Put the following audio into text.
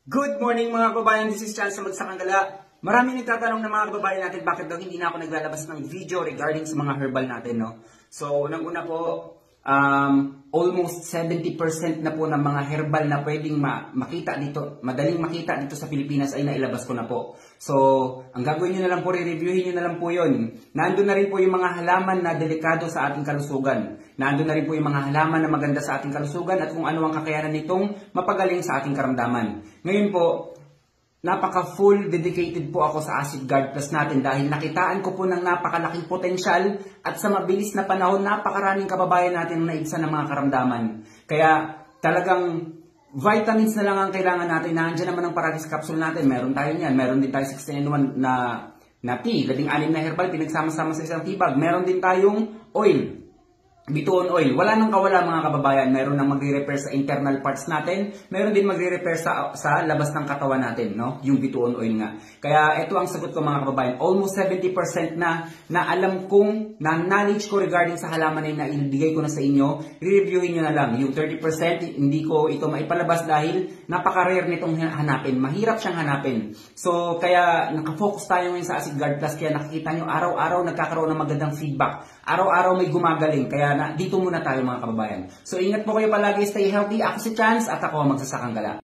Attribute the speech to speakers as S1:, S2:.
S1: Good morning mga kababayan, this is Chance sa Magsakanggala. Maraming nagtatanong na mga kababayan natin bakit daw hindi na ako naglalabas ng video regarding sa mga herbal natin, no? So, unang-una po, almost 70% na po ng mga herbal na pwedeng makita dito, madaling makita dito sa Pilipinas ay nailabas ko na po. So, ang gagawin nyo na lang po, re-reviewin nyo na lang po yun. Nandun na rin po yung mga halaman na delikado sa ating kalusugan. Nandun na rin po yung mga halaman na maganda sa ating kalusugan at kung ano ang kakayanan nitong mapagaling sa ating karamdaman. Ngayon po, napaka-full dedicated po ako sa Acid Guard Plus natin dahil nakitaan ko po ng napakalaking potensyal at sa mabilis na panahon, napakaraming kababayan natin na naibsan ng mga karamdaman. Kaya talagang vitamins na lang ang kailangan natin. Nandiyan naman ang Paradise Capsule natin. Meron tayo niyan. Meron din tayo 16-in-1 na tea. 16 na herbal, pinagsama-sama sa isang tibag. Meron din tayong oil. Bituon oil. Wala nang kawala mga kababayan. Meron nang magre-repair sa internal parts natin. Meron din magre-repair sa labas ng katawan natin, no? Yung bituon oil nga. Kaya ito ang sagot ko mga kababayan. Almost 70% na alam kong, na knowledge ko regarding sa halaman na inibigay ko na sa inyo. Re-reviewin nyo na lang. Yung 30% hindi ko ito maipalabas dahil napaka-rare nitong hanapin. Mahirap siyang hanapin. So kaya nakafocus tayo ngayon sa Acid Guard Plus. Kaya nakikita nyo araw-araw nagkakaroon ng magandang feedback. Araw-araw may gumagaling. Kaya dito muna tayo mga kababayan. So ingat po kayo palagi, stay healthy. Ako si Chance at ako ang Magsasakanggala.